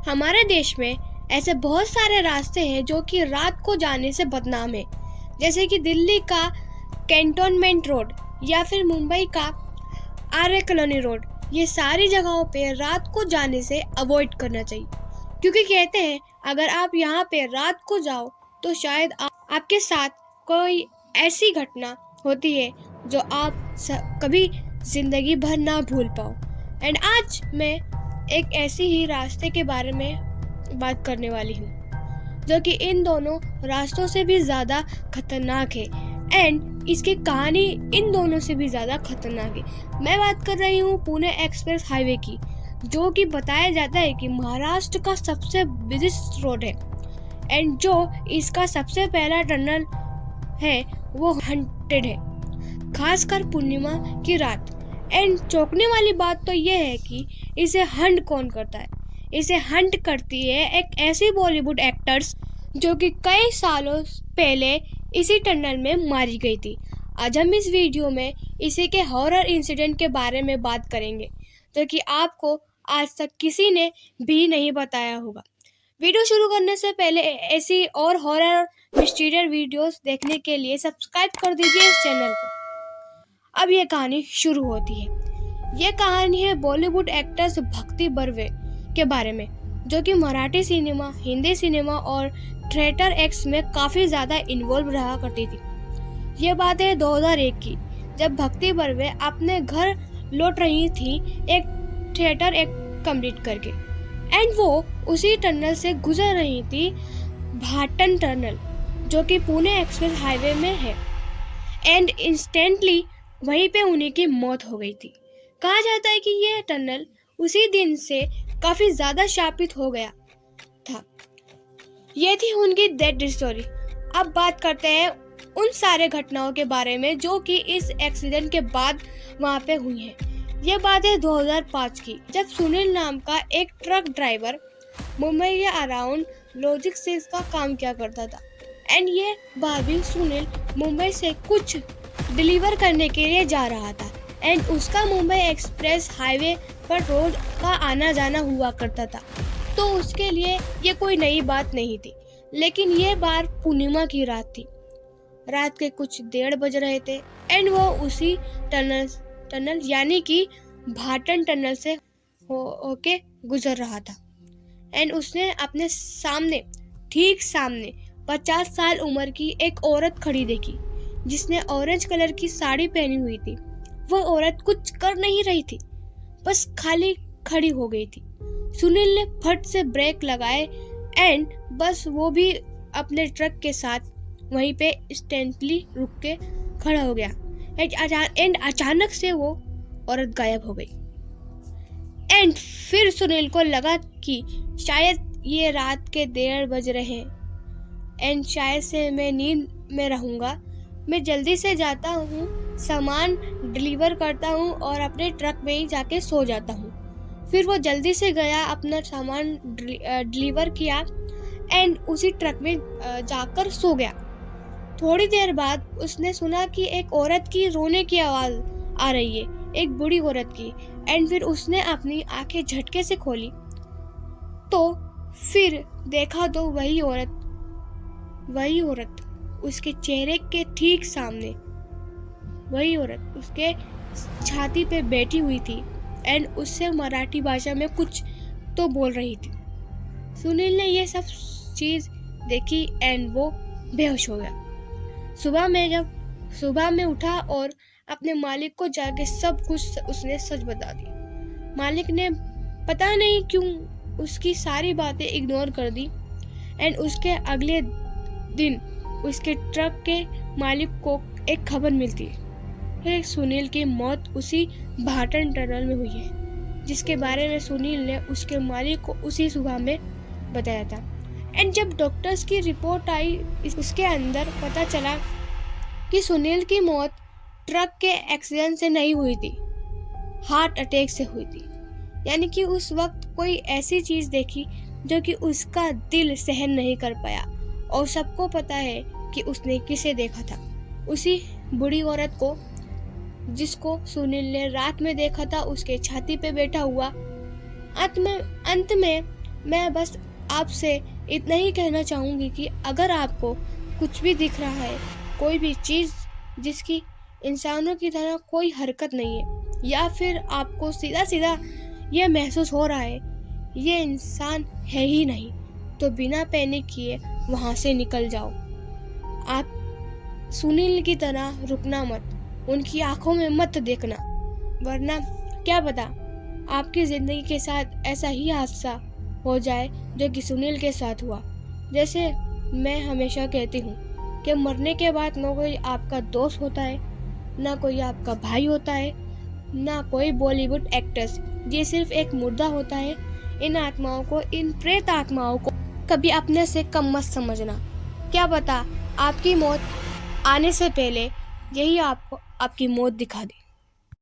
हमारे देश में ऐसे बहुत सारे रास्ते हैं जो कि रात को जाने से बदनाम है, जैसे कि दिल्ली का कैंटोनमेंट रोड या फिर मुंबई का आर्य कॉलोनी रोड। ये सारी जगहों पे रात को जाने से अवॉइड करना चाहिए, क्योंकि कहते हैं अगर आप यहाँ पे रात को जाओ तो शायद आपके साथ कोई ऐसी घटना होती है जो आप कभी जिंदगी भर ना भूल पाओ। एंड आज मैं एक ऐसी ही रास्ते के बारे में बात करने वाली हूँ जो कि इन दोनों रास्तों से भी ज़्यादा खतरनाक है एंड इसकी कहानी इन दोनों से भी ज़्यादा खतरनाक है। मैं बात कर रही हूँ पुणे एक्सप्रेस हाईवे की, जो कि बताया जाता है कि महाराष्ट्र का सबसे बिजीस्ट रोड है एंड जो इसका सबसे पहला टनल है वो हंटेड है, खासकर पूर्णिमा की रात। एंड चौंकने वाली बात तो ये है कि इसे हंट कौन करता है। इसे हंट करती है एक ऐसी बॉलीवुड एक्टर्स जो कि कई सालों पहले इसी टनल में मारी गई थी। आज हम इस वीडियो में इसी के हॉरर इंसिडेंट के बारे में बात करेंगे जो कि आपको आज तक किसी ने भी नहीं बताया होगा। वीडियो शुरू करने से पहले ऐसी और हॉरर मिस्टीरियस वीडियोस देखने के लिए सब्सक्राइब कर दीजिए इस चैनल को। अब ये कहानी शुरू होती है। ये कहानी है बॉलीवुड एक्ट्रेस भक्ति बर्वे के बारे में, जो कि मराठी सिनेमा, हिंदी सिनेमा और थिएटर एक्ट्स में काफ़ी ज़्यादा इन्वॉल्व रहा करती थी। ये बात है 2001 की, जब भक्ति बर्वे अपने घर लौट रही थी एक थिएटर एक्ट कंप्लीट करके एंड वो उसी टनल से गुजर रही थी, भाटन टनल, जो कि पुणे एक्सप्रेस हाईवे में है। एंड इंस्टेंटली वहीं पे उन्हीं की मौत हो गई थी। कहा जाता है कि ये टनल उसी दिन से काफ़ी ज़्यादा शापित हो गया था। ये थी उनकी डेथ स्टोरी। अब बात करते हैं उन सारे घटनाओं के बारे में जो कि इस एक्सीडेंट के बाद वहाँ पे हुई हैं। ये बात है 2005 की, जब सुनील नाम का एक ट्रक ड्राइवर मुंबई या अराउंड लॉजिस्टिक्स का काम किया करता था। एंड ये बात भी सुनील मुंबई से कुछ डिलीवर करने के लिए जा रहा था एंड उसका मुंबई एक्सप्रेस हाईवे पर रोज का आना जाना हुआ करता था, तो उसके लिए ये कोई नई बात नहीं थी। लेकिन ये बार पूर्णिमा की रात थी। रात के कुछ 1:30 बज रहे थे एंड वो उसी टनल यानी कि भाटन टनल से होके गुजर रहा था एंड उसने अपने सामने, ठीक सामने 50 साल उम्र की एक औरत खड़ी देखी, जिसने ऑरेंज कलर की साड़ी पहनी हुई थी। वो औरत कुछ कर नहीं रही थी, बस खाली खड़ी हो गई थी। सुनील ने फट से ब्रेक लगाए एंड बस वो भी अपने ट्रक के साथ वहीं पे इंस्टेंटली रुक के खड़ा हो गया एंड अचानक से वो औरत गायब हो गई। एंड फिर सुनील को लगा कि शायद ये रात के 1:30 बज रहे हैं एंड शायद से मैं नींद में रहूँगा। मैं जल्दी से जाता हूँ, सामान डिलीवर करता हूँ और अपने ट्रक में ही जाके सो जाता हूँ। फिर वो जल्दी से गया, अपना सामान डिलीवर किया एंड उसी ट्रक में जाकर सो गया। थोड़ी देर बाद उसने सुना कि एक औरत की रोने की आवाज़ आ रही है, एक बूढ़ी औरत की। एंड फिर उसने अपनी आंखें झटके से खोली तो फिर देखा तो वही औरत उसके चेहरे के ठीक सामने, वही औरत उसके छाती पे बैठी हुई थी एंड उससे मराठी भाषा में कुछ तो बोल रही थी। सुनील ने ये सब चीज़ देखी एंड वो बेहोश हो गया। सुबह में उठा और अपने मालिक को जाके सब कुछ उसने सच बता दिया। मालिक ने पता नहीं क्यों उसकी सारी बातें इग्नोर कर दी एंड उसके अगले दिन उसके ट्रक के मालिक को एक खबर मिलती है, सुनील की मौत उसी भाटन टनल में हुई है, जिसके बारे में सुनील ने उसके मालिक को उसी सुबह में बताया था। एंड जब डॉक्टर्स की रिपोर्ट आई, उसके अंदर पता चला कि सुनील की मौत ट्रक के एक्सीडेंट से नहीं हुई थी, हार्ट अटैक से हुई थी। यानी कि उस वक्त कोई ऐसी चीज़ देखी जो कि उसका दिल सहन नहीं कर पाया। और सबको पता है कि उसने किसे देखा था, उसी बूढ़ी औरत को जिसको सुनील ने रात में देखा था, उसके छाती पे बैठा हुआ। अंत में मैं बस आपसे इतना ही कहना चाहूँगी कि अगर आपको कुछ भी दिख रहा है, कोई भी चीज़ जिसकी इंसानों की तरह कोई हरकत नहीं है, या फिर आपको सीधा-सीधा ये महसूस हो रहा है, ये इंसान है ही नहीं, तो बिना पैनिक किए वहाँ से निकल जाओ। आप सुनील की तरह रुकना मत, उनकी आँखों में मत देखना, वरना क्या पता आपकी ज़िंदगी के साथ ऐसा ही हादसा हो जाए जो कि सुनील के साथ हुआ। जैसे मैं हमेशा कहती हूँ कि मरने के बाद ना कोई आपका दोस्त होता है, ना कोई आपका भाई होता है, ना कोई बॉलीवुड एक्ट्रेस। ये सिर्फ एक मुर्दा होता है। इन आत्माओं को, इन प्रेत आत्माओं को कभी अपने से कम मत समझना। क्या पता आपकी मौत आने से पहले यही आपको आपकी मौत दिखा दे।